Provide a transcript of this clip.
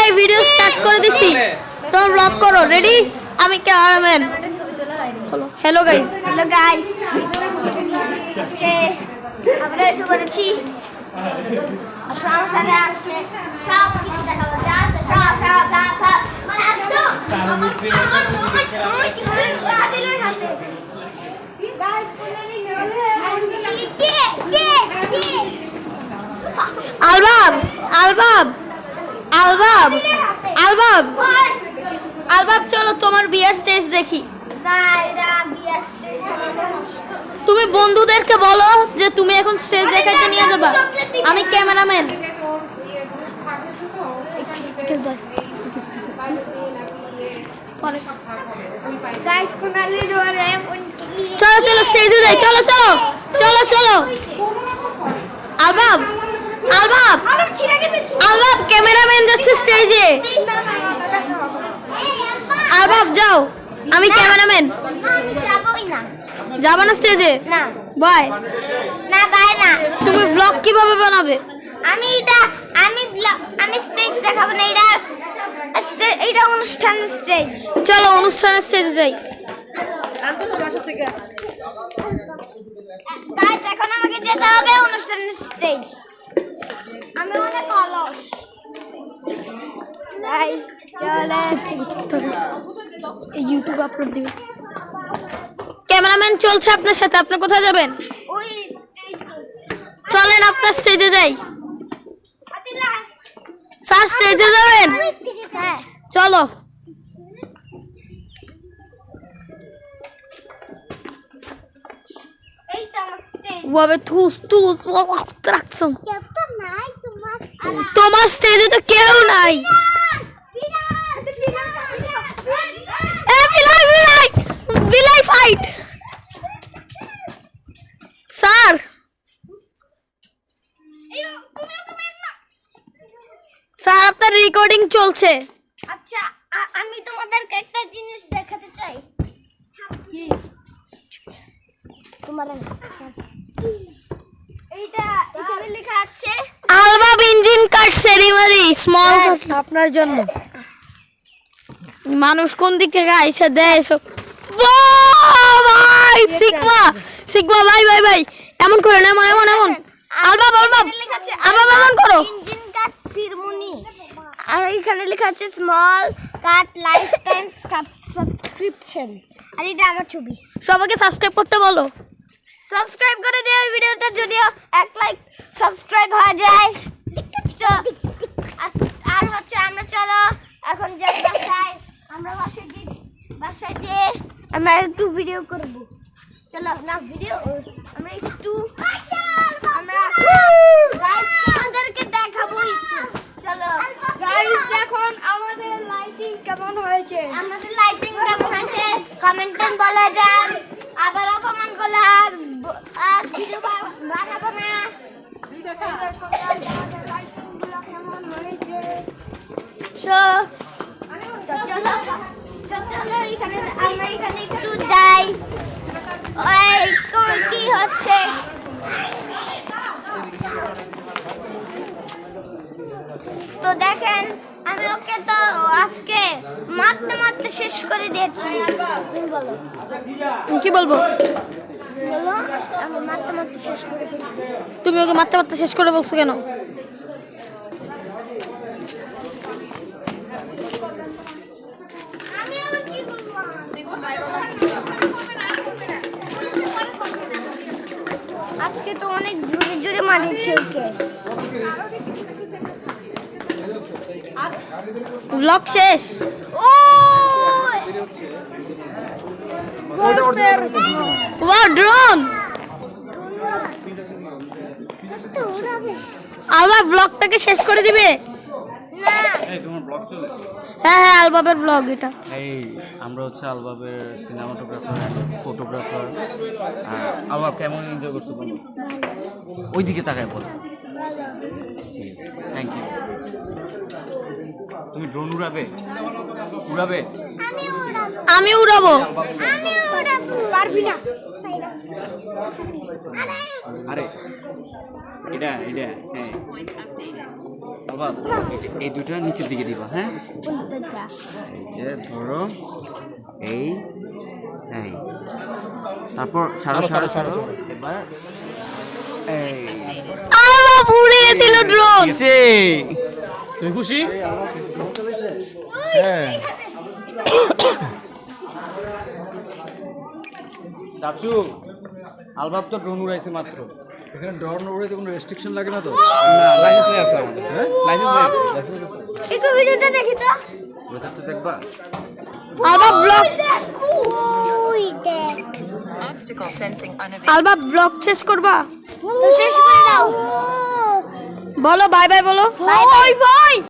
ভাই video start করে দিছি তোমরা ব্লগ করো রেডি আমি ক্যামেরাম্যান হ্যালো গাইস আজকে আমরা এসে বলেছি সংসারে আছে সব কিছু দেখাবো যা আছে সব মানে একদম আলবাব আলবাব আলবাব আলবাব আলবাব চলো তোমার বিয়ার স্টেজ দেখি তুমি বন্ধুদেরকে বলো যে তুমি এখন স্টেজ দেখাতে নিয়ে যাবা আমি ক্যামেরাম্যান চলো চলো স্টেজে যাই চলো চলো চলো চলো আলবাব আলবাব আলবাব ক্যামেরাম্যান যাচ্ছে স্টেজে আলবাব যাও আমি ক্যামেরাম্যান যাবা না স্টেজে না বাই না বাই না তুমি ব্লগ কিভাবে বানাবে আমি স্টেজ দেখাবো না এটা অনুষ্ঠান স্টেজ চলো অনুষ্ঠানের স্টেজে যাই গাইস এখন আমাকে যেতে হবে অনুষ্ঠানের স্টেজ আমি অনেক অলস গাইস চলে ইউটিউব আপলোড দিবে ক্যামেরাম্যান চলছে আপনার সাথে আপনি কোথায় যাবেন ওই স্টেজ চলেন আপনার স্টেজে যাই স্যার স্টেজে যাবেন হ্যাঁ চলো এই তো আমার স্টেজ ওয়াবে থুস থুস রাখছম কেউ নাই তোমার স্টেজে তো কেউ নাই এ বিলাই বিলাই বিলাই ফাইট স্যার স্যার আপনার রেকর্ডিং চলছে আচ্ছা আমি তোমাদেরকে একটা জিনিস দেখাতে চাই কি তোমার এইটা এখানে লেখা আছে আলবাব ইঞ্জিন কাট সেরিমনি স্মল আপনার জন্য মানুষ কোন দিক থেকে আইসা দেয় এসব ভাই সিগমা সিগমা ভাই ভাই ভাই এমন করে না এমন এমন আলবাব আলবাব আলবাব এমন করো ইঞ্জিন কাট সেরিমনি আর এখানে লেখা আছে স্মল কাট লাইফ টাইম সাবস্ক্রিপশন আর এটা আমার ছবি সবাইকে সাবস্ক্রাইব করতে বলো সাবস্ক্রাইব করে দিও ভিডিওটা যদিও 1 লাইক সাবস্ক্রাইব হয়ে যায় আর হচ্ছে আমরা চলো এখন যাই বাসায় আমরা বাসায় যে আমরা একটু ভিডিও করব চলো না ভিডিও আমরা একটু আমরা আপনাদেরকে দেখাবো চলো গাইস দেখুন আমাদের লাইটিং কেমন হয়েছে আমাদের লাইটিং কেমন হয়েছে কমেন্টে বলে যান আবার কমেন্ট করলে আর ভিডিও বানাবো না কেমন হয়েছে চলো এখানে আমরা এখানে একটু যাই ওই কি হচ্ছে তো দেখেন আমি ওকে তো আজকে মারতে মারতে শেষ করে দিয়েছি তুমি বলো কি বলবো বলো আমি মারতে মারতে শেষ করে ফেলছি তুমি ওকে মারতে মারতে শেষ করে বলছো কেন আমি আবার কি বলবো আজকে তো অনেক জোরে জোরে মারিয়েছি ওকে ব্লগ শেষ ও ওয়াও ড্রোন আলবাব ব্লগটাকে শেষ করে দিবে না এই তোমার ব্লগ চলে হ্যাঁ হ্যাঁ আলবাবের ব্লগ এটা এই আমরা হচ্ছে আলবাবের সিনেমাটোগ্রাফার ফটোগ্রাফার আলবাব কেমন এনজয় করছো বলো ওইদিকে তাকায় বলো ঠিক আছে থ্যাংক ইউ তুমি ড্রোন উড়াবে উড়াবে আমি উড়াবো পারবি না আরে এটা হ্যাঁ আলবাত এই যে এই দুইটা নিচের দিকে দিবা, হ্যাঁ? এই যে ধরো, এই এই তারপর ছাড়ো ছাড়ো ছাড়ো। এবার এই আলবাব উড়িয়ে দিল ড্রোন। সে তুমি খুশি? হ্যাঁ। চাচু আলবাব তো ড্রোন উড়াইছে মাত্র। এখানে ড্রোন উড়াইতে কোনো রেস্ট্রিকশন লাগে না তো? না, লাইসেন্স নেই আছে আমাদের। হ্যাঁ, লাইসেন্স নেই আছে। লাইসেন্স আছে। একটু ভিডিওটা দেখি তো। ওয়েদারটা দেখবা? আলবাব ব্লগ, ওই দেখ। Obstacle sensing unavailable. আলবাব ব্লগ শেষ করবা? তো শেষ করে দাও। বলো বাই বাই বলো। Bye bye. বাই।